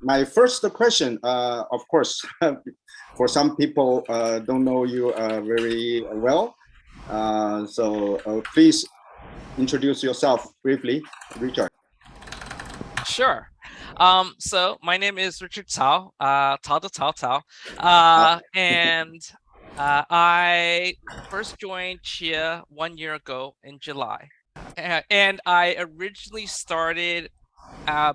My first question, of course, for some people don't know you very well. So please introduce yourself briefly, Richard. Sure. So my name is Richard Tsao, Tao to Tao Tao. Uh, And I first joined Chia 1 year ago in July. And I originally started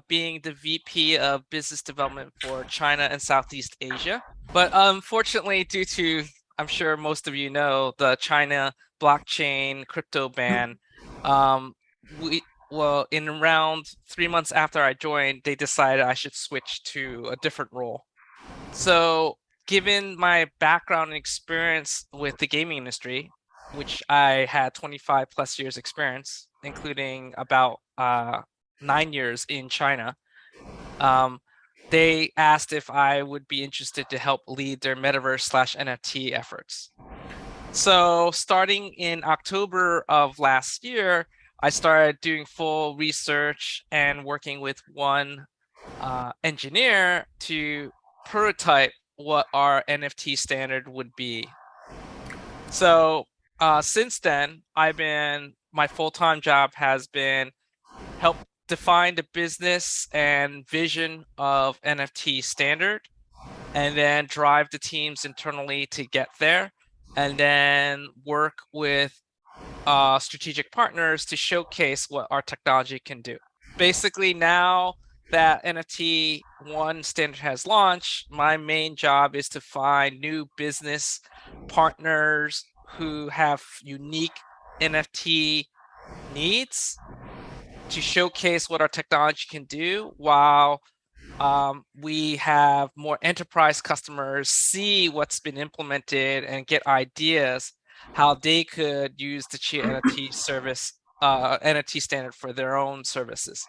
being the VP of Business Development for China and Southeast Asia. But unfortunately, due to, I'm sure most of you know, the China blockchain crypto ban, um, in around 3 months after I joined, they decided I should switch to a different role. So, given my background and experience with the gaming industry, which I had 25 plus years experience, including about 9 years in China, um, they asked if I would be interested to help lead their metaverse / NFT efforts. So starting in October of last year, I started doing full research and working with one engineer to prototype what our NFT standard would be. So since then, my full-time job has been help define the business and vision of NFT standard, and then drive the teams internally to get there, and then work with strategic partners to showcase what our technology can do. Basically, now that NFT 1 standard has launched, my main job is to find new business partners who have unique NFT needs to showcase what our technology can do, while we have more enterprise customers see what's been implemented and get ideas how they could use the Chia NFT NFT standard for their own services.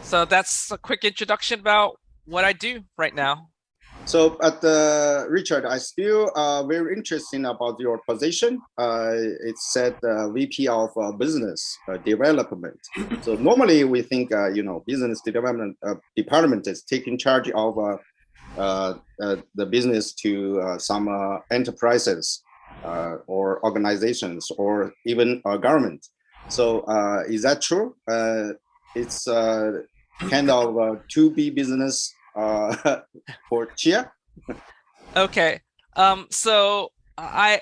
So that's a quick introduction about what I do right now. So, Richard, I still very interesting about your position. It said VP of Business Development. So normally we think business development department is taking charge of the business to some enterprises or organizations or even government. So is that true? It's kind of to be business for Chia. Okay. So I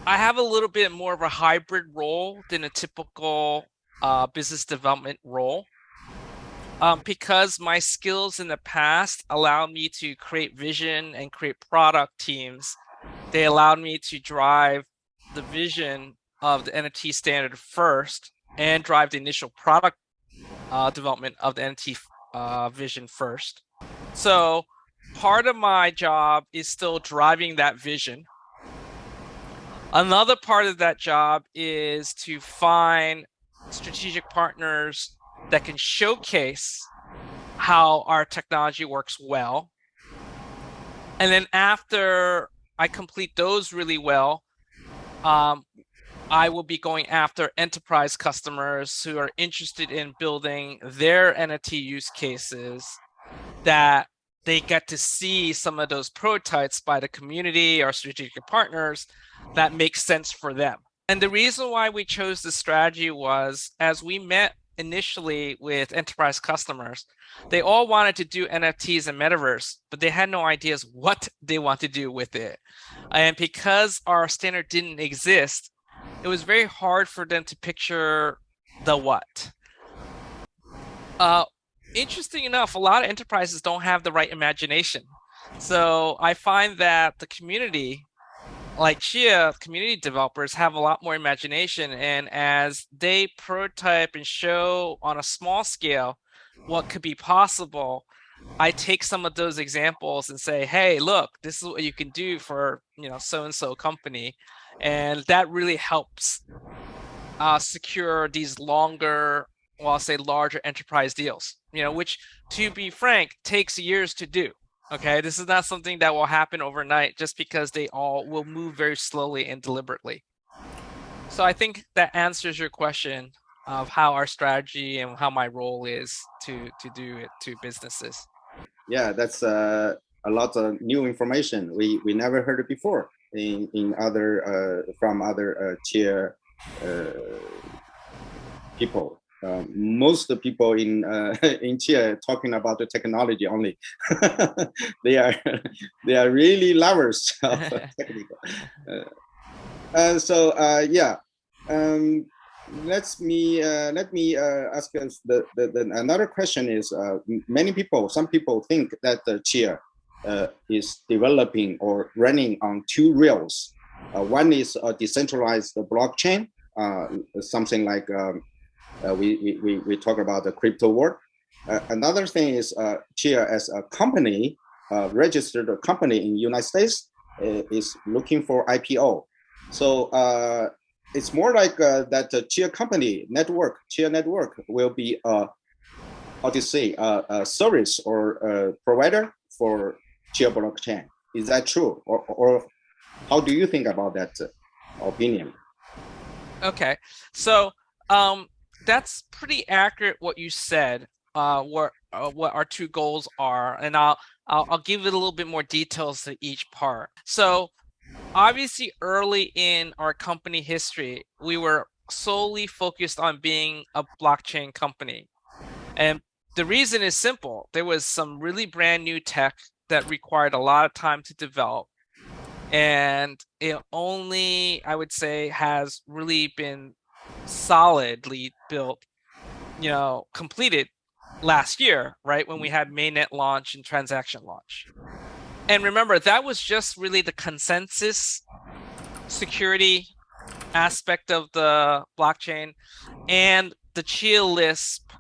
have a little bit more of a hybrid role than a typical business development role. Because my skills in the past allowed me to create vision and create product teams, they allowed me to drive the vision of the NFT standard first and drive the initial product development of the NFT vision first. So part of my job is still driving that vision. Another part of that job is to find strategic partners that can showcase how our technology works well. And then after I complete those really well, I will be going after enterprise customers who are interested in building their NFT use cases, that they get to see some of those prototypes by the community or strategic partners that make sense for them. And the reason why we chose this strategy was, as we met initially with enterprise customers, they all wanted to do NFTs and metaverse, but they had no ideas what they want to do with it. And because our standard didn't exist, it was very hard for them to picture the what. Interesting enough, a lot of enterprises don't have the right imagination. So I find that the community, like Chia, community developers have a lot more imagination. And as they prototype and show on a small scale what could be possible, I take some of those examples and say, hey, look, this is what you can do for, so and so company. And that really helps secure these longer, well, I'll say larger enterprise deals, which, to be frank, takes years to do. Okay, this is not something that will happen overnight, just because they all will move very slowly and deliberately. So I think that answers your question of how our strategy and how my role is to do it to businesses. Yeah, that's a lot of new information we never heard it before in other from other Chia people. Most of the people in in Chia talking about the technology only. they are they are really lovers of technical. Yeah, um, let me ask us another question is many people, some people think that the Chia is developing or running on two rails. One is a decentralized blockchain, something like we talk about the crypto world. Another thing is Chia as a company, registered company in the United States, is looking for IPO. So it's more like that Chia company network, Chia network will be how to say a service or a provider for Chia blockchain. Is that true, or how do you think about that opinion? Okay, so that's pretty accurate what you said. What our two goals are, and I'll give it a little bit more details to each part. So obviously, early in our company history, we were solely focused on being a blockchain company, and the reason is simple. There was some really brand new tech that required a lot of time to develop, and it only, I would say, has really been solidly built, completed last year, right, when we had mainnet launch and transaction launch. And remember, that was just really the consensus security aspect of the blockchain and the Chia Lisp,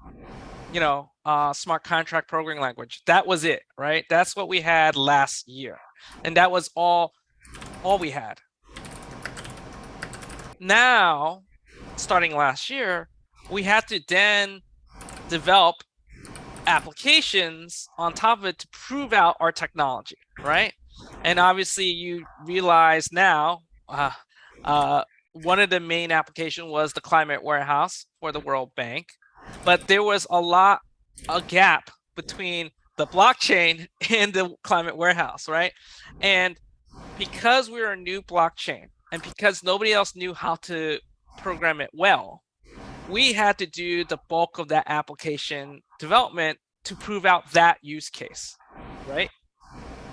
smart contract programming language. That was it, right? That's what we had last year, and that was all we had. Now, starting last year, we had to then develop applications on top of it to prove out our technology, right? And obviously, you realize now, one of the main applications was the climate warehouse for the World Bank, but there was a gap between the blockchain and the climate warehouse, right? And because we were a new blockchain and because nobody else knew how to program it well, we had to do the bulk of that application development to prove out that use case, right?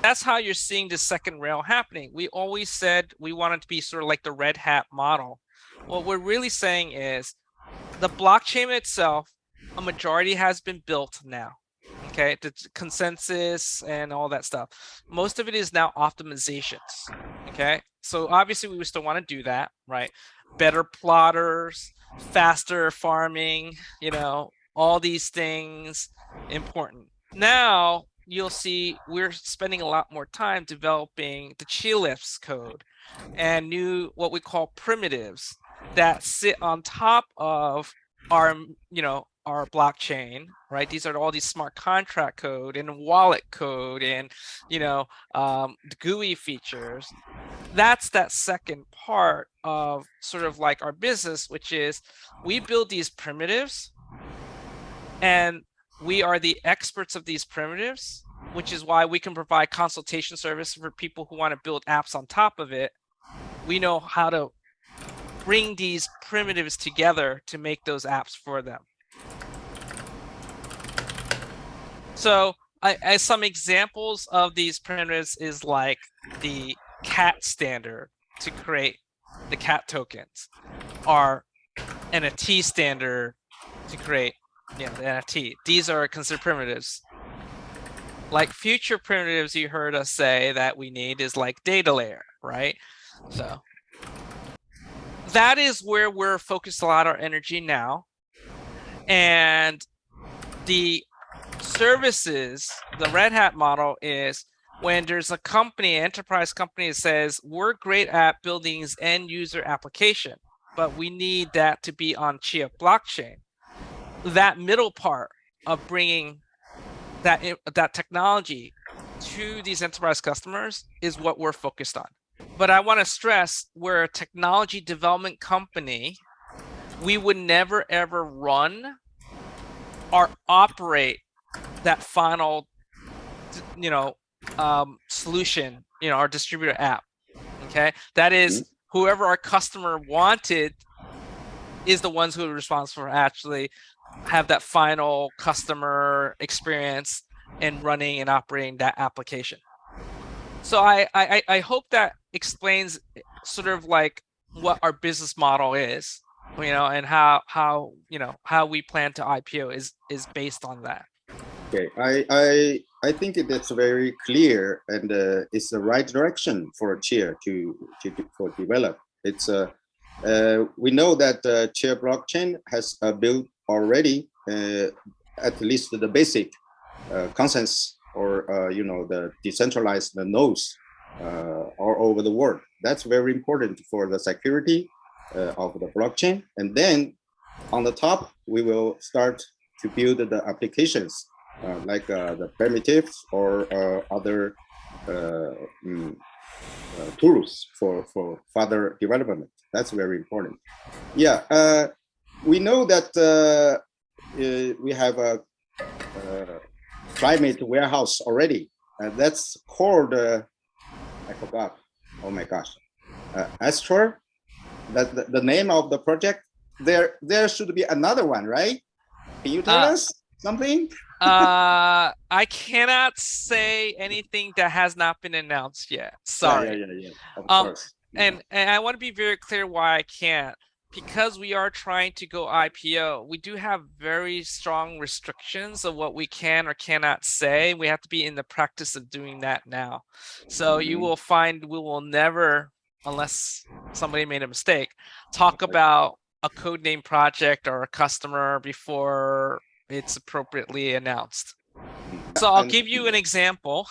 That's how you're seeing the second rail happening. We always said we wanted to be sort of like the Red Hat model. What we're really saying is the blockchain itself, a majority has been built now. Okay, the consensus and all that stuff. Most of it is now optimizations. Okay, so obviously we still want to do that, right? Better plotters, faster farming, all these things important. Now you'll see we're spending a lot more time developing the Chia Lisp code and new what we call primitives that sit on top of our our blockchain, right? These are all these smart contract code and wallet code and the GUI features. That's that second part of sort of like our business, which is we build these primitives and we are the experts of these primitives, which is why we can provide consultation service for people who want to build apps on top of it. We know how to bring these primitives together to make those apps for them. So some examples of these primitives is like the cat standard to create the cat tokens, our NFT standard to create the NFT. These are considered primitives. Like future primitives you heard us say that we need is like data layer, right? So that is where we're focused a lot of our energy now. And the services, the Red Hat model is when there's a company, enterprise company that says, we're great at building this end user application, but we need that to be on Chia blockchain. That middle part of bringing that technology to these enterprise customers is what we're focused on. But I want to stress, we're a technology development company. We would never, ever run or operate that final solution, our distributor app. Okay, that is whoever our customer wanted is the ones who are responsible for actually have that final customer experience and running and operating that application. So I hope that explains sort of like what our business model is, and how we plan to IPO is based on that. Okay, I think that's very clear, and it's the right direction for Chia to develop. It's we know that Chia blockchain has built already at least the basic consensus or the decentralized nodes all over the world. That's very important for the security of the blockchain. And then on the top, we will start to build the applications like the primitives or other tools for further development. That's very important. Yeah, we know that we have a climate warehouse already. That's called, I forgot. Oh my gosh. Astra, that the name of the project. There should be another one, right? Can you tell us something? I cannot say anything that has not been announced yet. Sorry. Yeah. Of course. And I want to be very clear why I can't. Because we are trying to go IPO, we do have very strong restrictions of what we can or cannot say. We have to be in the practice of doing that now. So you will find we will never, unless somebody made a mistake, talk about a codename project or a customer before it's appropriately announced. So I'll give you an example.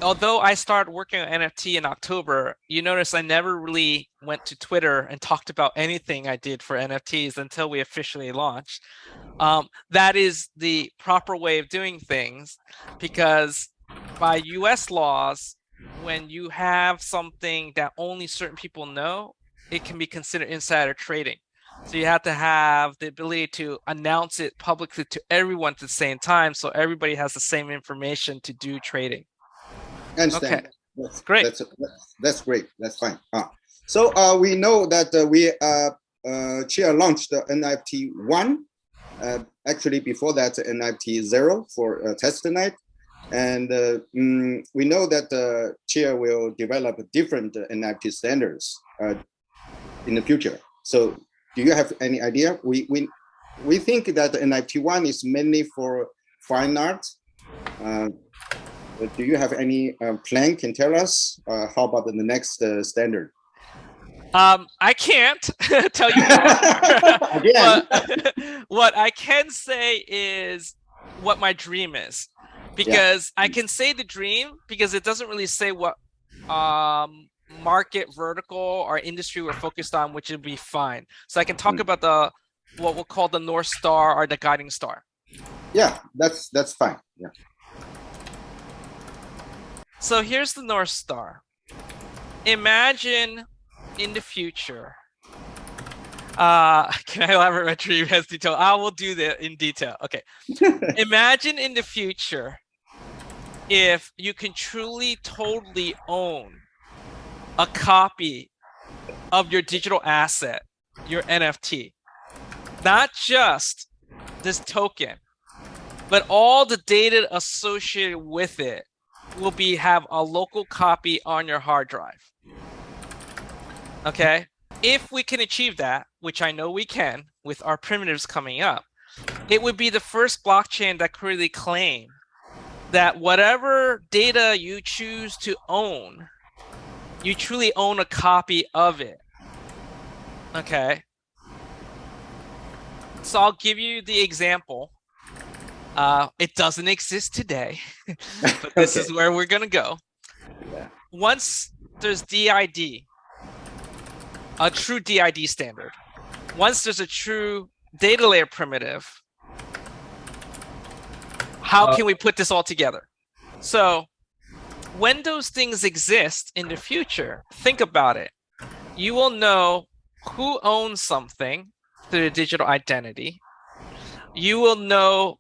Although I started working on NFT in October, you notice I never really went to Twitter and talked about anything I did for NFTs until we officially launched. That is the proper way of doing things, because by US laws, when you have something that only certain people know, it can be considered insider trading. So you have to have the ability to announce it publicly to everyone at the same time, so everybody has the same information to do trading. I understand. Okay. That's great. That's great. That's fine. So we know that Chia launched the NFT 1. Actually, before that, NFT 0 for testnet. And we know that Chia will develop different NFT standards in the future. So do you have any idea? We think that NFT 1 is mainly for fine art. Do you have any plan? Can tell us how about the next standard? I can't tell you more. But what I can say is what my dream is, because I can say the dream because it doesn't really say what market vertical or industry we're focused on, which would be fine. So I can talk about what we'll call the North Star or the guiding star. Yeah, that's fine. Yeah. So here's the North Star. Imagine in the future. Can I elaborate my dream as detail? I will do that in detail. Okay. Imagine in the future if you can truly, totally own a copy of your digital asset, your NFT. Not just this token, but all the data associated with it will have a local copy on your hard drive. Okay, if we can achieve that, which I know we can with our primitives coming up, it would be the first blockchain that could really claim that whatever data you choose to own, you truly own a copy of it. Okay, so I'll give you the example. It doesn't exist today, but this is where we're gonna go. Once there's DID, a true DID standard, once there's a true data layer primitive, how can we put this all together? So when those things exist in the future, think about it. You will know who owns something through the digital identity. You will know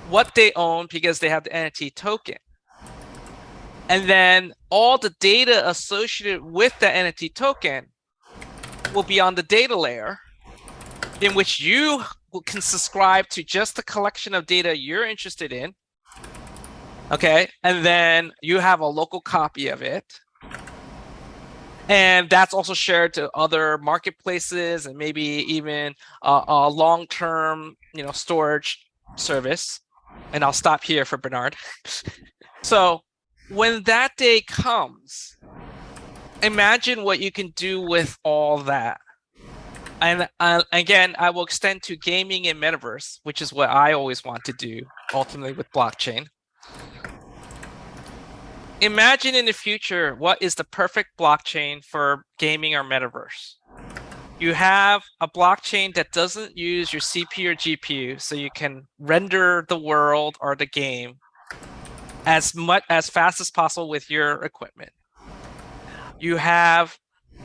what they own because they have the NFT token. And then all the data associated with the NFT token will be on the data layer, in which you can subscribe to just the collection of data you're interested in. Okay. And then you have a local copy of it. And that's also shared to other marketplaces and maybe even a long-term, storage service. And I'll stop here for Bernard. So when that day comes, imagine what you can do with all that. And again, I will extend to gaming and metaverse, which is what I always want to do ultimately with blockchain. Imagine in the future, what is the perfect blockchain for gaming or metaverse? You have a blockchain that doesn't use your CPU or GPU, so you can render the world or the game as fast as possible with your equipment. You have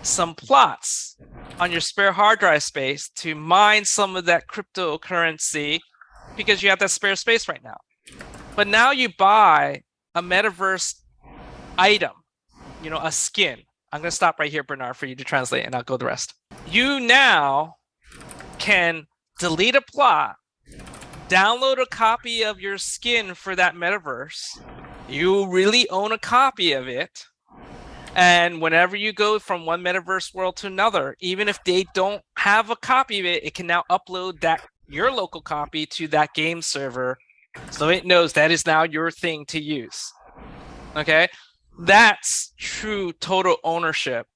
some plots on your spare hard drive space to mine some of that cryptocurrency because you have that spare space right now. But now you buy a metaverse item, a skin. I'm going to stop right here, Bernard, for you to translate, and I'll go the rest. You now can delete a plot, download a copy of your skin for that metaverse. You really own a copy of it. And whenever you go from one metaverse world to another, even if they don't have a copy of it, it can now upload your local copy to that game server. So it knows that is now your thing to use. Okay? That's true total ownership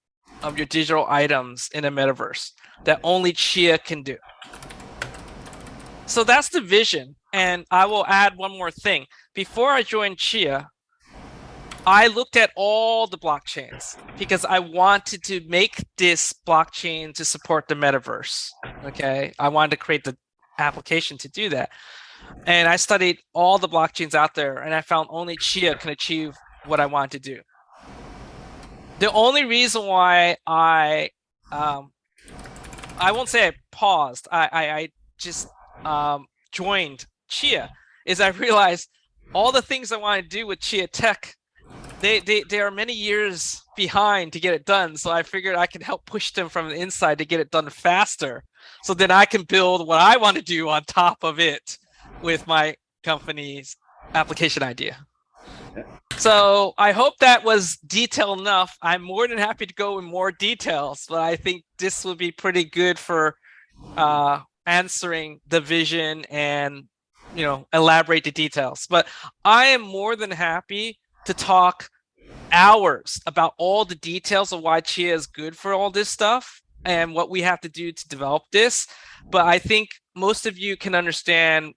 of your digital items in a metaverse that only Chia can do. So that's the vision. And I will add one more thing. Before I joined Chia, I looked at all the blockchains because I wanted to make this blockchain to support the metaverse. Okay. I wanted to create the application to do that. And I studied all the blockchains out there, and I found only Chia can achieve what I want to do. The only reason why I won't say I paused, I just joined Chia is I realized all the things I want to do with Chia Tech, they are many years behind to get it done. So I figured I can help push them from the inside to get it done faster. So then I can build what I want to do on top of it with my company's application idea. So I hope that was detailed enough. I'm more than happy to go in more details, but I think this will be pretty good for answering the vision and, elaborate the details. But I am more than happy to talk hours about all the details of why Chia is good for all this stuff and what we have to do to develop this. But I think most of you can understand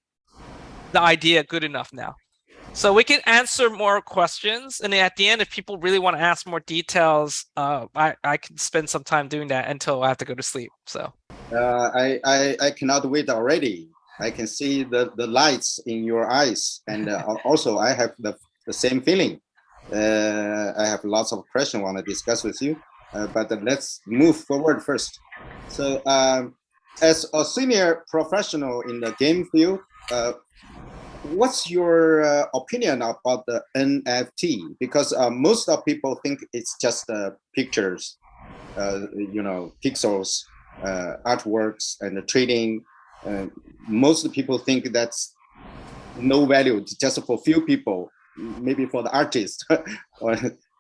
the idea good enough now. So we can answer more questions. And at the end, if people really want to ask more details, I can spend some time doing that until I have to go to sleep. So I cannot wait already. I can see the lights in your eyes. And also I have the same feeling. I have lots of questions I want to discuss with you, but let's move forward first. So as a senior professional in the game field, what's your opinion about the NFT? Because most of people think it's just pictures, pixels, artworks, and the trading. Most people think that's no value, just for few people, maybe for the artist.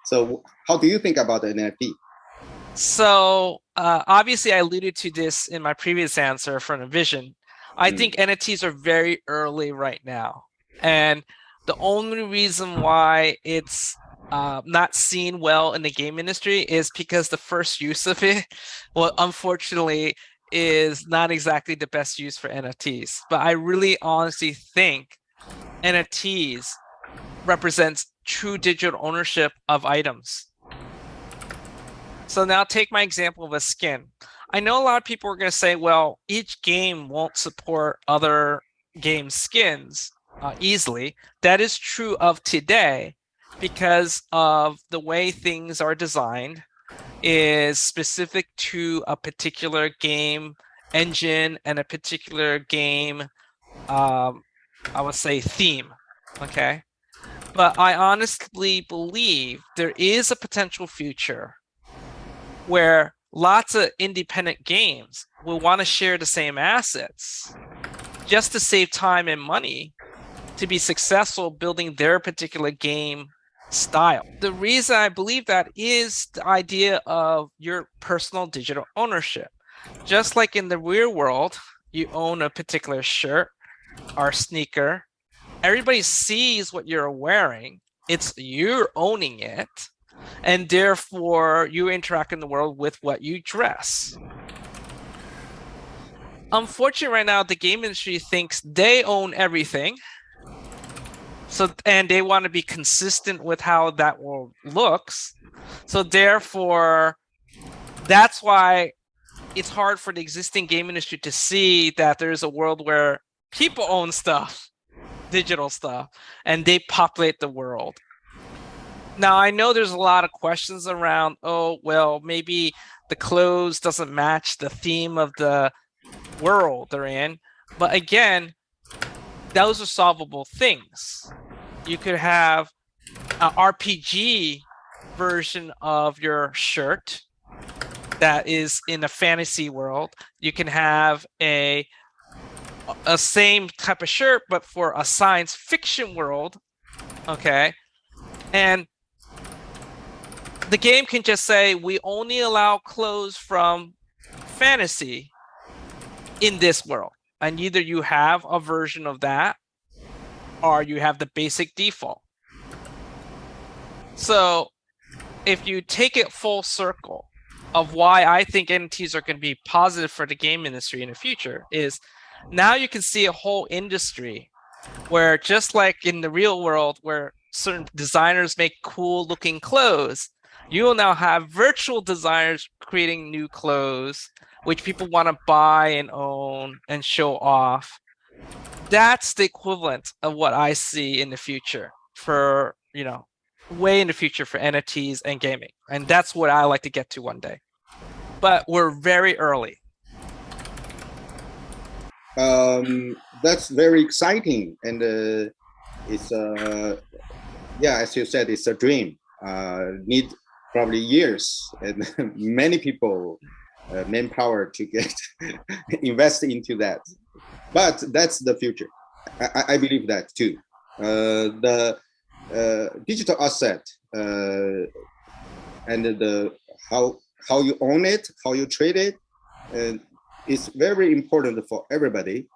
So how do you think about the NFT? So obviously I alluded to this in my previous answer from the vision. I think NFTs are very early right now. And the only reason why it's not seen well in the game industry is because the first use of it, well, unfortunately, is not exactly the best use for NFTs. But I really honestly think NFTs represents true digital ownership of items. So now take my example of a skin. I know a lot of people are going to say, well, each game won't support other game skins easily. That is true of today because of the way things are designed is specific to a particular game engine and a particular game I would say, theme, okay? But I honestly believe there is a potential future where lots of independent games will want to share the same assets just to save time and money to be successful building their particular game style. The reason I believe that is the idea of your personal digital ownership. Just like in the real world, you own a particular shirt or sneaker, everybody sees what you're wearing. It's you're owning it, and therefore you interact in the world with what you dress. Unfortunately, right now, the game industry thinks they own everything. And they want to be consistent with how that world looks. So therefore, that's why it's hard for the existing game industry to see that there's a world where people own stuff, digital stuff, and they populate the world. Now, I know there's a lot of questions around, oh, well, maybe the clothes doesn't match the theme of the world they're in. But again, those are solvable things. You could have an RPG version of your shirt that is in a fantasy world. You can have a same type of shirt, but for a science fiction world, okay? And the game can just say, we only allow clothes from fantasy in this world. And either you have a version of that, or you have the basic default. So if you take it full circle of why I think NFTs are going to be positive for the game industry in the future is now you can see a whole industry where, just like in the real world where certain designers make cool looking clothes, you will now have virtual designers creating new clothes which people want to buy and own and show off. That's the equivalent of what I see in the future for, way in the future for NFTs and gaming. And that's what I like to get to one day. But we're very early. That's very exciting. And it's, as you said, it's a dream. Need probably years and many people, manpower to get invest into that. But that's the future. I believe that too. The digital asset and how you own it, how you trade it, is very important for everybody,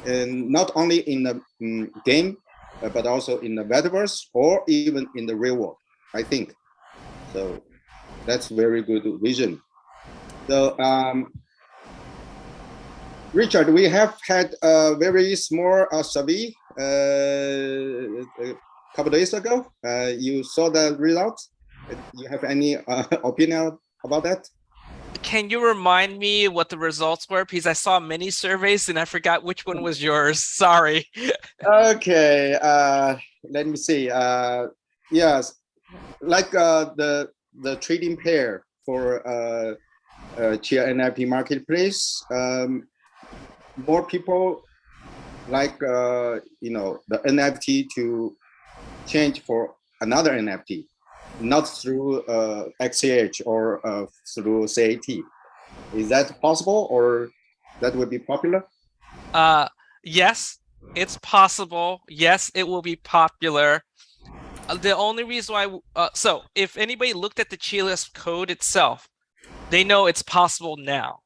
and not only in the game, but also in the metaverse or even in the real world, I think. So that's very good vision. So Richard, we have had a very small survey a couple days ago. You saw the results. You have any opinion about that? Can you remind me what the results were? Because I saw many surveys and I forgot which one was yours. Sorry. Okay. Let me see. Yes, like the trading pair for Chia NFT marketplace. More people like the NFT to change for another NFT, not through XCH or through CAT. Is that possible, or that would be popular? Yes, it's possible. Yes, it will be popular. The only reason why, so if anybody looked at the Chia code itself, they know it's possible now.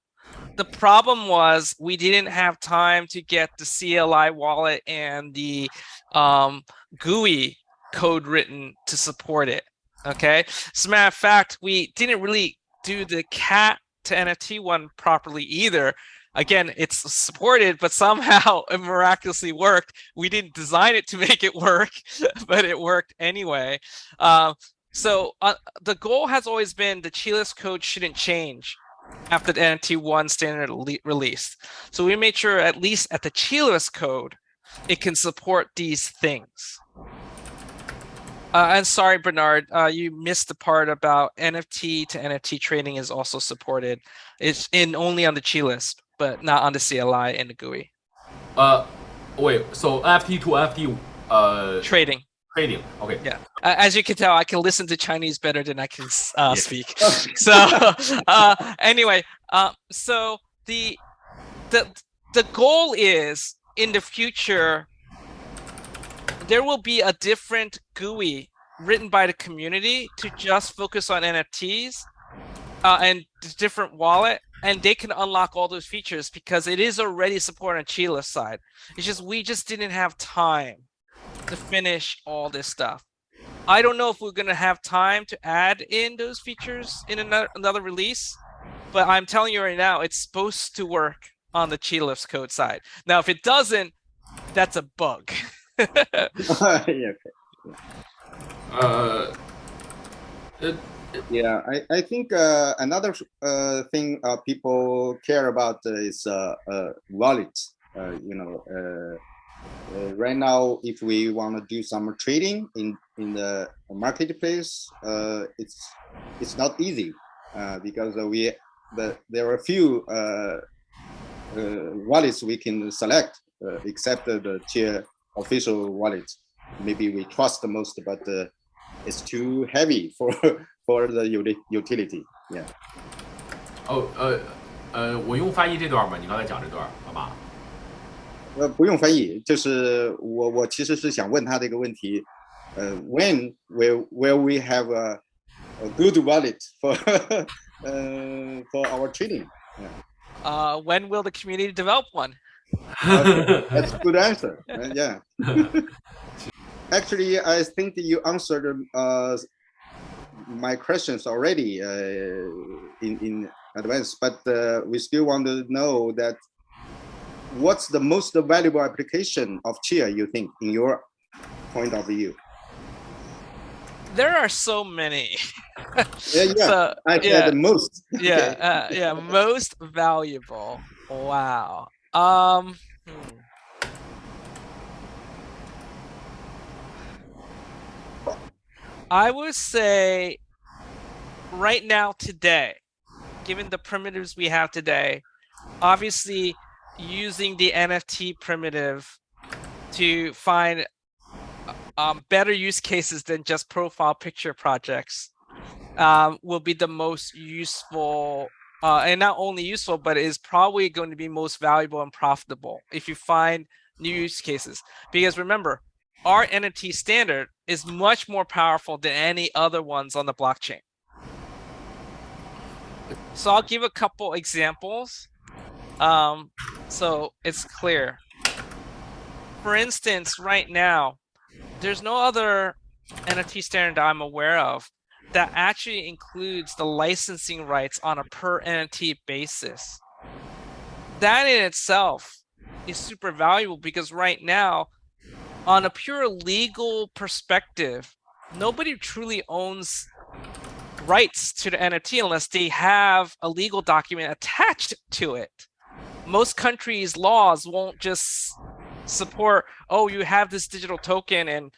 The problem was we didn't have time to get the CLI wallet and the GUI code written to support it. Okay. As a matter of fact, we didn't really do the cat to NFT one properly either. Again, it's supported, but somehow it miraculously worked. We didn't design it to make it work, but it worked anyway. So the goal has always been the Chia code shouldn't change after the NFT 1 standard release. So we made sure at least at the Chia code, it can support these things. And sorry, Bernard, you missed the part about NFT to NFT trading is also supported. It's only on the Chia, but not on the CLI and the GUI. Wait, so NFT to NFT Trading. trading. Okay. Yeah. As you can tell, I can listen to Chinese better than I can speak. Oh. So anyway, so the goal is in the future there will be a different GUI written by the community to just focus on NFTs and different wallet, and they can unlock all those features because it is already supported on Chia's side. It's just we just didn't have time to finish all this stuff. I don't know if we're gonna have time to add in those features in another release, but I'm telling you right now, it's supposed to work on the Chia's code side. Now, if it doesn't, that's a bug. Yeah. Yeah, I think another thing people care about is wallet. Right now, if we want to do some trading in the marketplace, it's not easy because there are a few wallets we can select, except the Chia official wallet. Maybe we trust the most, but it's too heavy for the utility. Yeah. 我用翻译这段吗？你刚才讲这段，好吧？不用翻译，就是我其实是想问他的一个问题，when will we have a good wallet for for our trading? Yeah. When will the community develop one? Okay, that's a good answer. Yeah. Actually, I think you answered my questions already in advance, but we still want to know that what's the most valuable application of Chia, you think, in your point of view? There are so many. Yeah. So, I said the most. Yeah, yeah, most valuable. Wow. I would say right now, today, given the primitives we have today, obviously using the NFT primitive to find better use cases than just profile picture projects will be the most useful, and not only useful, but is probably going to be most valuable and profitable if you find new use cases. Because remember, our NFT standard is much more powerful than any other ones on the blockchain. So I'll give a couple examples so it's clear. For instance, right now, there's no other NFT standard that I'm aware of that actually includes the licensing rights on a per NFT basis. That in itself is super valuable because right now, on a pure legal perspective, nobody truly owns rights to the NFT unless they have a legal document attached to it. Most countries' laws won't just support, oh, you have this digital token and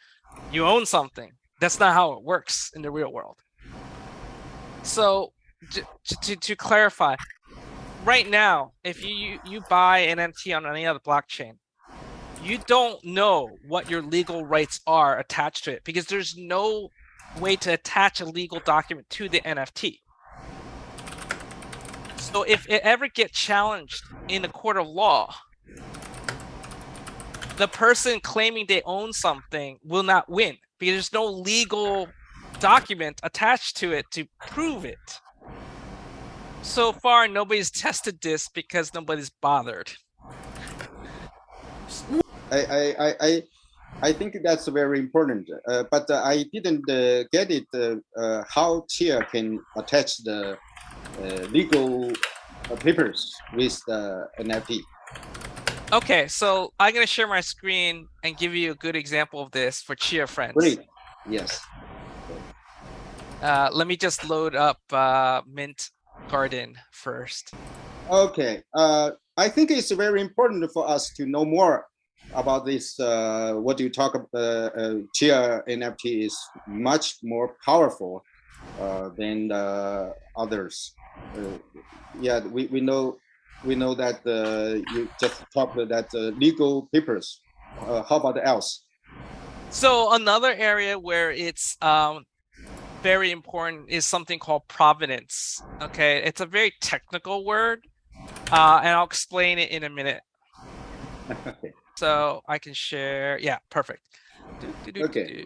you own something. That's not how it works in the real world. So to clarify, right now, if you buy an NFT on any other blockchain, you don't know what your legal rights are attached to it because there's no way to attach a legal document to the NFT. So if it ever gets challenged in a court of law, the person claiming they own something will not win because there's no legal document attached to it to prove it. So far, nobody's tested this because nobody's bothered. I think that's very important, but I didn't get it how Chia can attach the legal papers with the NFT. Okay, so I'm going to share my screen and give you a good example of this for Chia friends. Great. Yes. Let me just load up Mint Garden first. Okay. I think it's very important for us to know more about this. What you talk about, Chia NFT is much more powerful than the others. Yeah, we know that you just talked about that legal papers how about else? So another area where it's very important is something called provenance. Okay, it's a very technical word, and I'll explain it in a minute. Okay. So I can share. Yeah, perfect. Okay.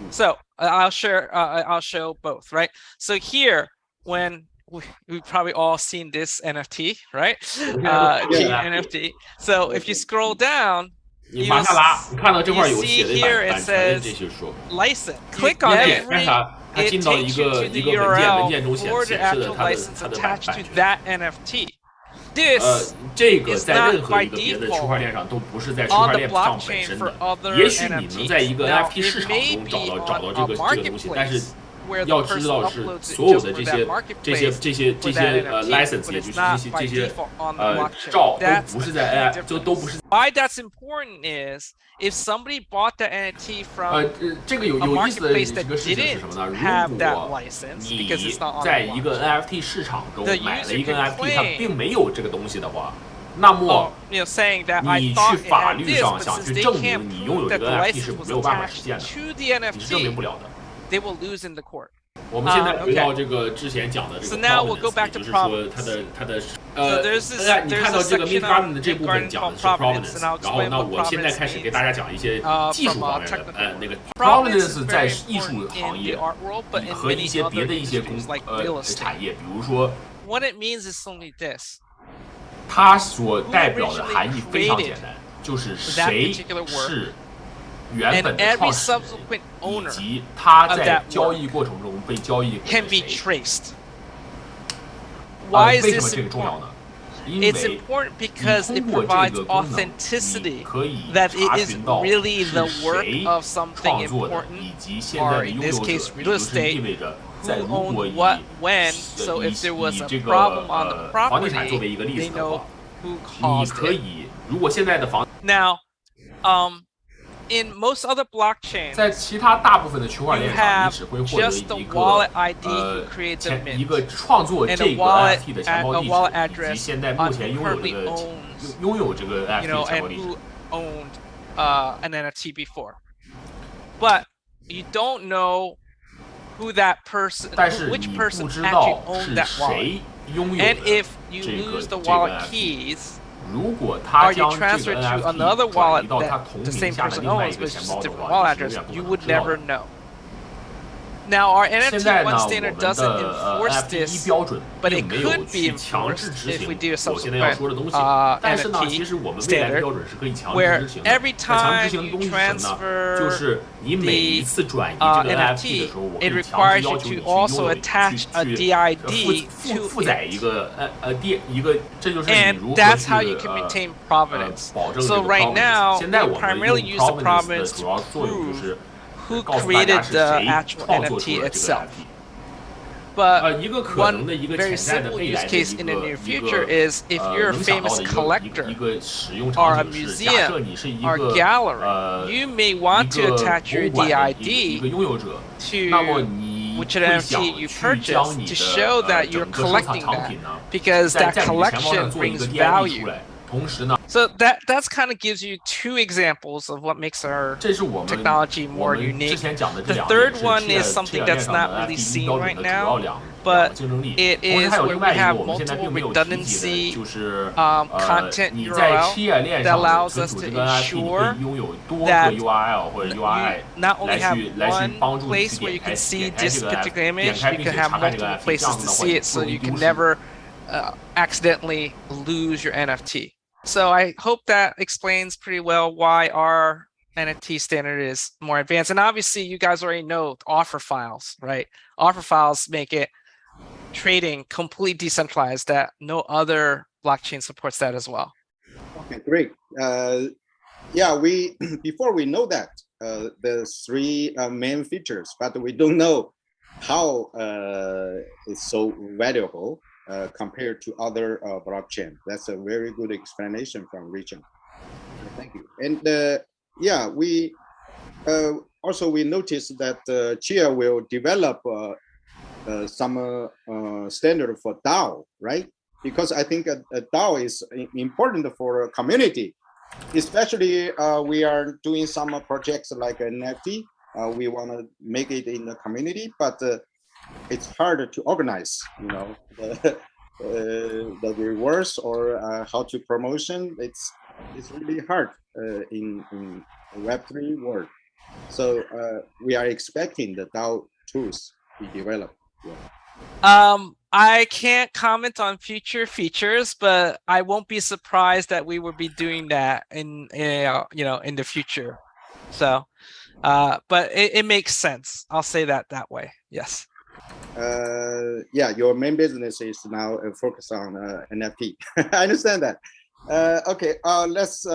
So I'll share. I'll show both. Right. So here, when we've probably all seen this NFT, right? Chia NFT. So if you scroll down, 你往下拉，你看到这块 you 有 see 写的 here 版 it 权 says 这些说， license. Click on 点 every. 它 It 进到一 takes you 个 to 一 the 个文件 URL 中 for the 显示的 actual 它的 license 版 attached to 权。 that NFT. This 这个 is 在 not 任何 by 一个别的区 default 块链上都不是在区 on 块 the 链上本 blockchain 身 for 的。 other 也许你能在一 NFTs. 个 Now, NFT 市 it 场 may 中找 be 到 on 这 a 个东西，但是 marketplace where the 要知 person 道是 uploads it 所有 just 的 for 这 that 些 marketplace for that NFT, license， but 也 it's 就是 not 这 by 些 default on the blockchain. 照都 That's 不 the 是 key 在 difference. 就都不是。Why that's important is if somebody bought the NFT from 这个 a 有意思的 marketplace 这 that 个事情是什 didn't 么呢？ have 如 that 果 license 你 because it's not on 在 the 一个 blockchain, NFT 市场中 the 买了 user 一个 can NFT，它 claim 并没有这个东西的话，那么 saying that I 你去 thought it 法 had 律 this, 上 but 想 since 去 they 证 can't 明你拥有 prove 这 that 个 the NFT license 是 was 没有办法实 attached 现的， to the 你是证明 NFT, 不了的。 they will lose in the court. 我们现在回到 okay. 这个之前讲的这 So 个 now we'll go provenance， back 也 to 就是说 provenance. 它的 So there's this, 你 there's 看 a 到这个 section mint on garden 的这部分 Bitcoin 讲的 called 是 provenance, and I'll 然后 explain 呢， what 我现在 provenance 开始给 means 大家讲一些技术 from 方 a 面的 technical 那个 Provenance is provenance 在 very 艺术 important 行 in 业 the art world, but in 和一 many 些别 other 的一些 industries like real estate. 产业，比如说 What it means is only this. 它所代表的含义非常简单，就是谁 particular work, 是原本 and 的 every 创始人， subsequent 以 owner 及他 of 在 that 交 work 易过程中被交易给 can 了 be 谁。 traced. Why is 为什么 this 这个重要 important? 呢？因 It's 为 important because 你 it 通过这 provides 个功能，你 authenticity 可以 that 查 it is 询到 really 是 the work 谁 of something 创作的， important, 以及现在 or 的 in 拥 this 有者， case 也 real 就是 estate, 意味着 who 在如果 owned 以 what when. So if there was 以 a 这个 problem on the 房地产作为一 property, 个例 they 子的 know 话， who 你 caused 可 it. 以，如果现在的房 Now, in most other blockchains, 在其他大部分的区块 you 链上， have 你只会获得 just the 一 wallet 个 ID who creates the 一 mint, 个创作 and 这 a 个 wallet, NFT 的 a 钱包地 wallet 址，以及 address 现在目前 who 拥有 currently 这个 owns, 拥有这个 NFT 的钱 and 包地址 who。owned an NFT before. But you don't know who that person, 但是 which 你 person 不知 actually 道 owned 是 that wallet. 谁拥有 And 的 if you 这个 lose the 这个 wallet NFT。 keys, 如果他 or you 将这 transfer 个 to NFT another 转 wallet 移到他 that 同 the 名 same 下的 person 另外一 owns, 个 but 钱 it's 包 just a 的 different 话， wallet 你是 address, 永远不 you 可能 would 知道 never 的。 know. Now, our 现 NFT 在呢， one 我 standard 们 doesn't 的 enforce NFT 一 this, 标准 but it 并没有 could be 去强制 enforced 执 if 行 we do a 我现在要说的东西。 subsequent 但是呢，其 NFT 实我们未来的 standard, 标准是可以强制 where 执行的。 every 那强制 time 执行的 you 东西是什么呢？ transfer 就是你每一次转移这个 NFT 的 NFT, 时候，我可 it 以强 requires 制要 you 求你 to 去 also 拥有 attach a 去 DID 负 to 载一 it. 个一个，这就是你 And 如何 that's 去 how you can maintain provenance. 保证这 So 个 right provenance。 now, 现在 we 我们 primarily 用 use the provenance 的 provenance 主要 to 作用就 prove 是 who 告诉大家 created 是 the 谁 actual 创作出 NFT 了这个 itself. NFT。 But 一个可能 one 的一个 very 潜在的 simple 未 use 来的 case 一 in the 个 near future is if you're a 能想到 famous 的一 collector 个使用 or 场 a 景是，假设 museum 你是一 or 个 gallery, you may want to 一个 attach 博 your 物馆的一 DID 个拥有者， to 那么你 which 会 NFT 想 you 去 purchase 将你 to show 的 that you're 整个收藏 collecting 产 that 品呢， because 在 that 你的钱包上 collection 做一个 brings DID 出 value. 来，同时呢。 So that's kind of gives you two examples of what makes our 这是我们 technology 我 more 们之 unique. 前讲的这 The 两 third 点是 one 区 is something 块链 that's 上 not 的 really FTP seen 标准 right 的主要 now, 两 but 竞争力。 it 同时 is 还有 where 另 we 外一个 have 我们现在并 multiple 没有提及的， redundancy 就是content 你在 URL 区块链 that 上 allows 存 us 储 to 这个 NFT，你可 ensure 以拥有多个 that URL 或者 UI not only have 来去 one 帮助你 place 去 where you 点开 can see 点开 this 这个 particular App，点 image, 开 you 并 can 且 have 查看这个 multiple NFT，这 places 样 to 子的话 see 你 it, so 不容易 you 丢 can 失。 never accidentally lose your NFT. So I hope that explains pretty well why our NFT standard is more advanced. And obviously you guys already know offer files, right? Offer files make it trading completely decentralized, that no other blockchain supports that as well. Okay, great. Yeah, we before we know that the three main features, but we don't know how it's so valuable compared to other blockchain. That's a very good explanation from Richard. Thank you. And yeah, we also we noticed that Chia will develop some standard for DAO, right? Because I think a DAO is important for a community. Especially, we are doing some projects like NFT. We want to make it in the community, but it's hard to organize, the rewards or how to promotion. It's really hard in Web3 world. So we are expecting the DAO tools to be developed. Yeah. I can't comment on future features, but I won't be surprised that we will be doing that in in the future. So, but it makes sense. I'll say that way. Yes. Yeah, your main business is now focused on NFT. I understand that. Okay, let's.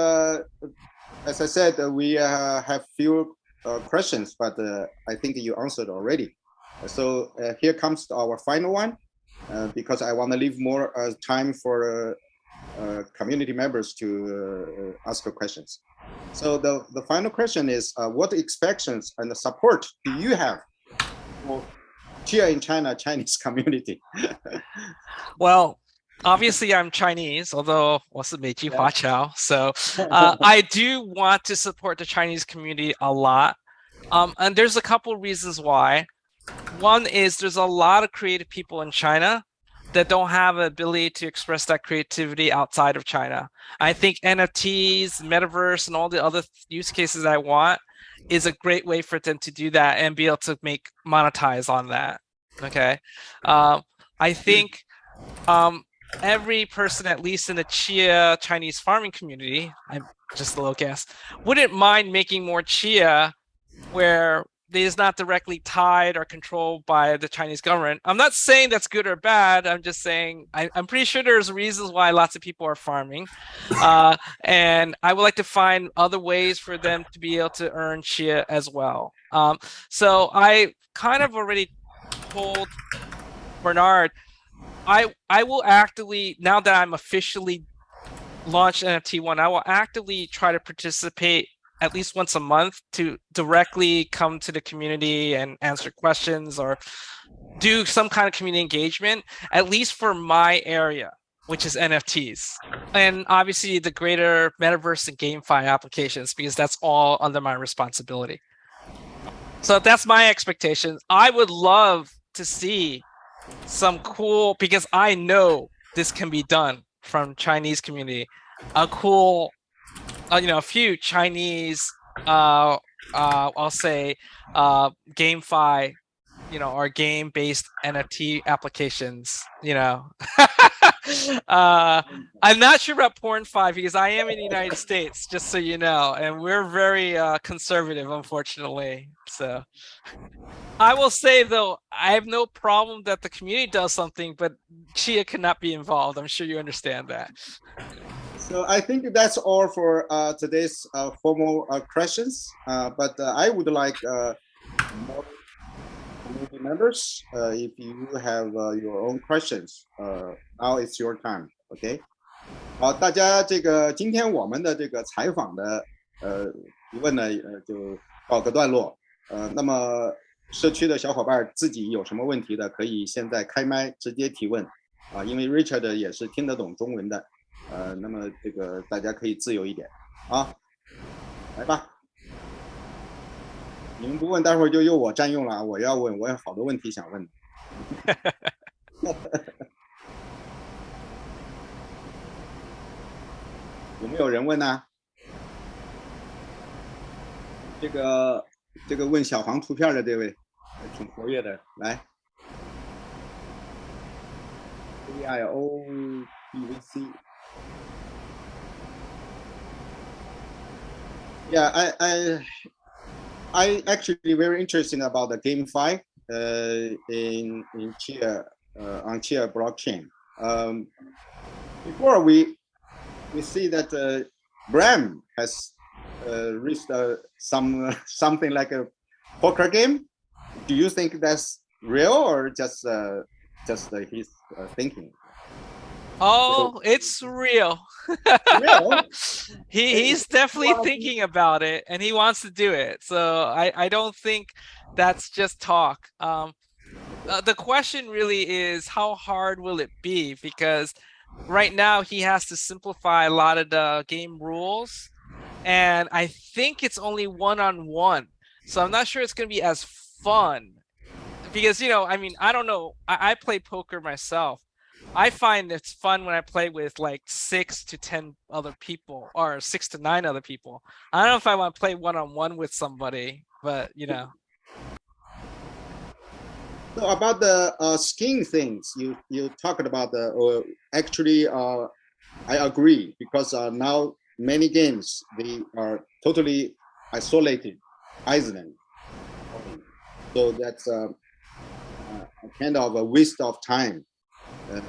As I said, we have few questions, but I think you answered already. So here comes our final one, because I want to leave more time for community members to ask questions. So the final question is, what expectations and support do you have for Chia in China Chinese community? Well, obviously I'm Chinese, although 我是美籍华侨, so I do want to support the Chinese community a lot. And there's a couple reasons why. One is there's a lot of creative people in China that don't have the ability to express that creativity outside of China. I think NFTs, metaverse, and all the other use cases I want is a great way for them to do that and be able to monetize on that. Okay. I think every person, at least in the Chia Chinese farming community, I'm just a little guess, wouldn't mind making more Chia where it is not directly tied or controlled by the Chinese government. I'm not saying that's good or bad. I'm just saying I'm pretty sure there's reasons why lots of people are farming. And I would like to find other ways for them to be able to earn Chia as well. So I kind of already told Bernard, I will actively, now that I'm officially launched NFT1, I will actively try to participate at least once a month to directly come to the community and answer questions or do some kind of community engagement, at least for my area, which is NFTs. And obviously the greater metaverse and GameFi applications, because that's all under my responsibility. So that's my expectations. I would love to see some cool, because I know this can be done from Chinese community, a cool, a few Chinese, I'll say, GameFi, or game-based NFT applications, I'm not sure about Porn5 because I am in the United States, just so you know, and we're very conservative, unfortunately. So I will say, though, I have no problem that the community does something, but Chia cannot be involved. I'm sure you understand that. So I think that's all for today's formal questions. But I would like more community members, if you have your own questions, now it's your time. OK， 好，大家今天我们的采访的疑问呢就告个段落。那么社区的小伙伴自己有什么问题的，可以现在开麦直接提问啊，因为 Richard 也是听得懂中文的。那么大家可以自由一点啊，来吧。你们不问，待会儿就由我占用了。我要问，我有好多问题想问。有没有人问呢？这个问小黄图片的这位，挺活跃的，来。AIOBVC。Yeah, I actually very interested about the GameFi in Chia on Chia blockchain. Before we see that Bram has reached something like a poker game. Do you think that's real or just his thinking? Oh, it's real. Real? He's definitely thinking about it and he wants to do it. So I don't think that's just talk. The question really is, how hard will it be? Because right now he has to simplify a lot of the game rules, and I think it's only one-on-one. So I'm not sure it's going to be as fun because, I mean, I don't know. I play poker myself. I find it's fun when I play with like 6 to 10 other people or 6 to 9 other people. I don't know if I want to play one-on-one with somebody, but So about the skin things, you talked about actually I agree because now many games they are totally isolated, island. So that's a kind of a waste of time uh,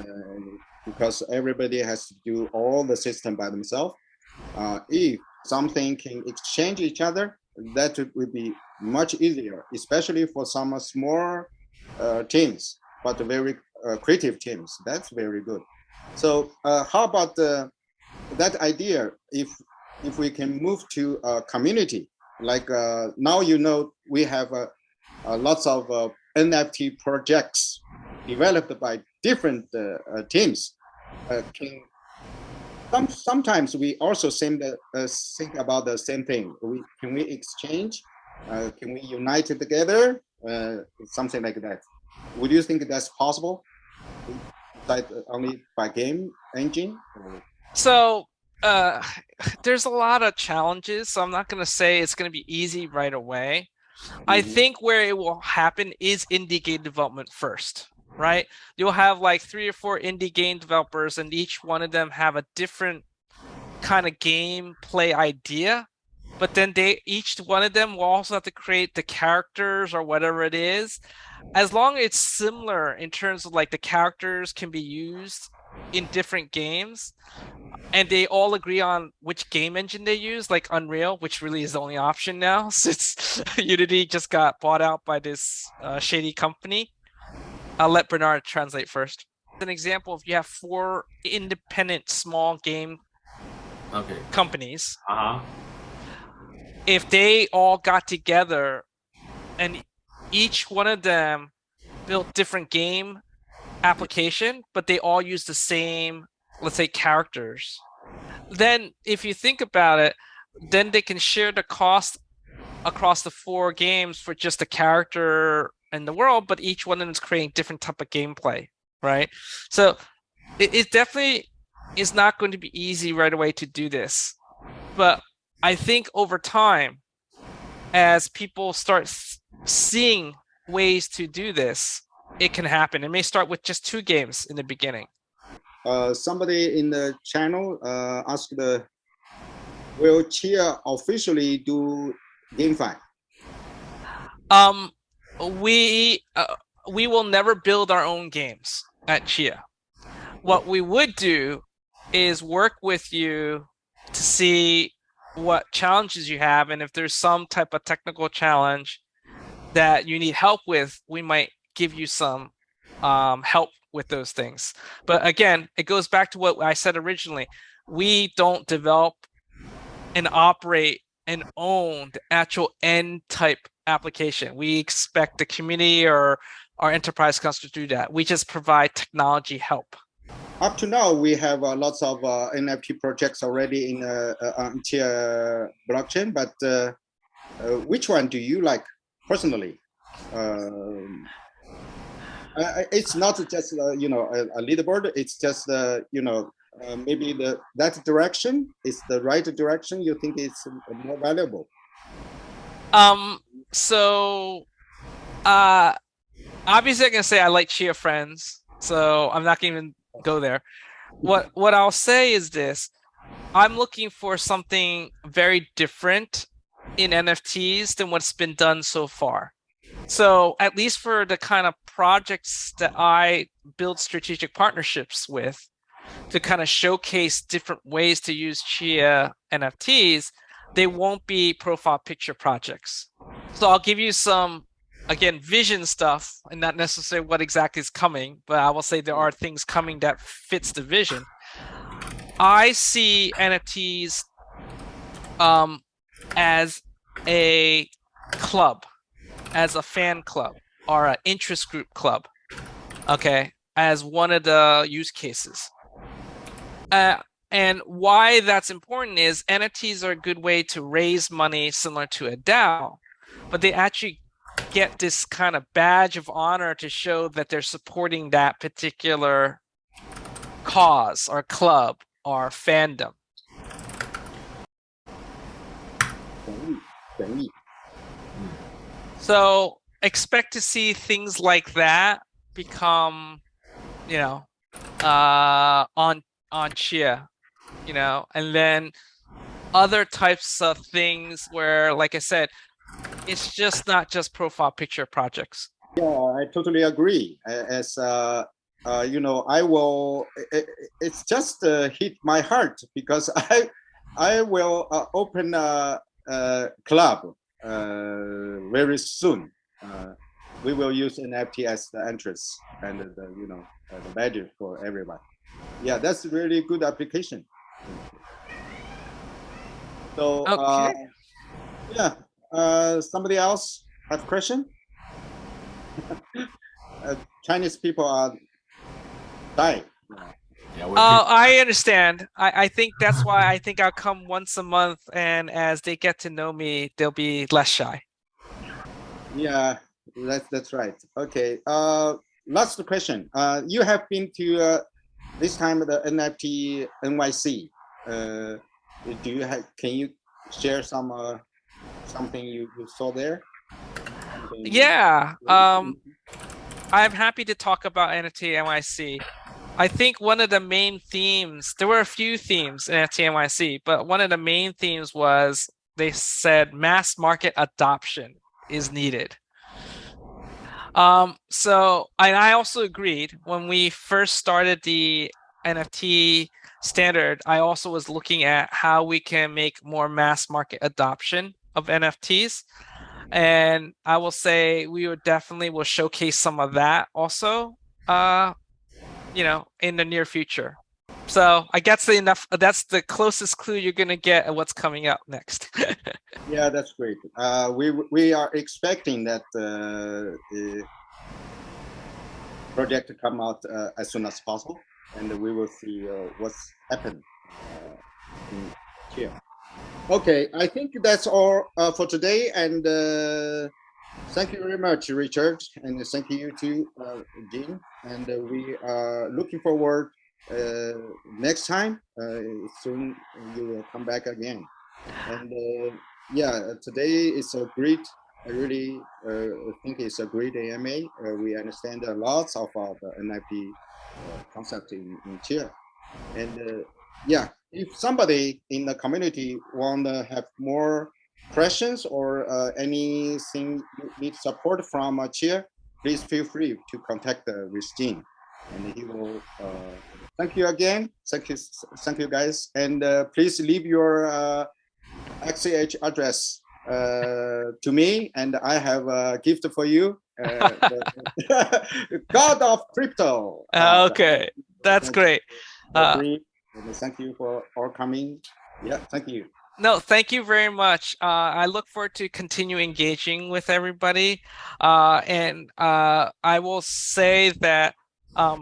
because everybody has to do all the system by themselves. If something can exchange each other, that would be much easier, especially for some small teams, but very creative teams. That's very good. So how about that idea? If we can move to a community, like now we have lots of NFT projects developed by different teams. Sometimes we also think about the same thing. Can we exchange? Can we unite it together? Something like that. Would you think that's possible? Only by game engine? So there's a lot of challenges, so I'm not going to say it's going to be easy right away. I think where it will happen is indie game development first, right? You'll have like 3 or 4 indie game developers, and each one of them have a different kind of gameplay idea. But then each one of them will also have to create the characters or whatever it is. As long as it's similar in terms of like the characters can be used in different games, and they all agree on which game engine they use, like Unreal, which really is the only option now since Unity just got bought out by this shady company. I'll let Bernard translate first. An example, if you have 4 independent small game companies, if they all got together and each one of them built different game application, but they all use the same, let's say, characters, then if you think about it, then they can share the cost across the 4 games for just a character in the world, but each one of them is creating different type of gameplay, right? So it definitely is not going to be easy right away to do this, but I think over time, as people start seeing ways to do this, it can happen. It may start with just 2 games in the beginning. Somebody in the channel asked, will Chia officially do GameFi? We will never build our own games at Chia. What we would do is work with you to see what challenges you have, and if there's some type of technical challenge that you need help with, we might give you some help with those things. But again, it goes back to what I said originally. We don't develop and operate and own the actual end type application. We expect the community or our enterprise customers to do that. We just provide technology help. Up to now, we have lots of NFT projects already in Chia blockchain, but which one do you like personally? It's not just a leaderboard. It's just maybe that direction is the right direction. You think it's more valuable? So obviously I can say I like Chia friends, so I'm not gonna even go there. What I'll say is this: I'm looking for something very different in NFTs than what's been done so far. So at least for the kind of projects that I build strategic partnerships with to kind of showcase different ways to use Chia NFTs, they won't be profile picture projects. So I'll give you some, again, vision stuff and not necessarily what exactly is coming, but I will say there are things coming that fits the vision. I see NFTs as a club, as a fan club or an interest group club, okay, as one of the use cases. And why that's important is NFTs are a good way to raise money similar to a DAO, but they actually get this kind of badge of honor to show that they're supporting that particular cause or club or fandom. So expect to see things like that become, on Chia, and then other types of things where, like I said, it's just not just profile picture projects. Yeah, I totally agree. As I will. It's just hit my heart because I will open a club very soon. We will use NFT as the entrance and the badge for everyone. Yeah, that's really good application. So okay. Somebody else have question? Chinese people are dying. Yeah, I understand. I think that's why I think I'll come once a month, and as they get to know me, they'll be less shy. Yeah, that's right. Okay. Last question. You have been to this time the NFT NYC. Can you share something you saw there? Yeah. I'm happy to talk about NFT NYC. I think one of the main themes, there were a few themes in NFT NYC, but one of the main themes was they said mass market adoption is needed. So I also agreed when we first started the NFT standard. I also was looking at how we can make more mass market adoption of NFTs. And I will say we will showcase some of that also, in the near future. So I guess that's the closest clue you're gonna get at what's coming up next. Yeah, that's great. We are expecting that the project to come out as soon as possible, and we will see what's happened here. Okay, I think that's all for today, and thank you very much, Richard, and thank you too, Jean. And we are looking forward next time. Soon you will come back again. And today is a great. I really think it's a great AMA. We understand a lot of the NFT concept in Chia. And if somebody in the community want to have more questions or anything you need support from Chia, please feel free to contact with Jean, and he will. Thank you again. Thank you, guys. And please leave your XCH address to me, and I have a gift for you. God of crypto. Okay, that's great. Thank you for all coming. Yeah, thank you. No, thank you very much. I look forward to continue engaging with everybody. And I will say that I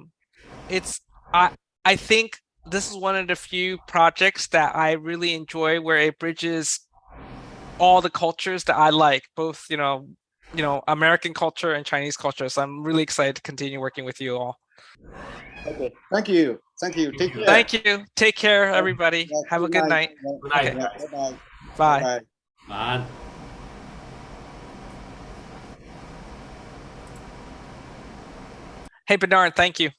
think this is one of the few projects that I really enjoy where it bridges all the cultures that I like, both American culture and Chinese culture. So I'm really excited to continue working with you all. Okay, thank you. Take care. Thank you. Take care, everybody. Have a good night. Good night. Okay. Bye. Bye. Hey, Bernard, thank you.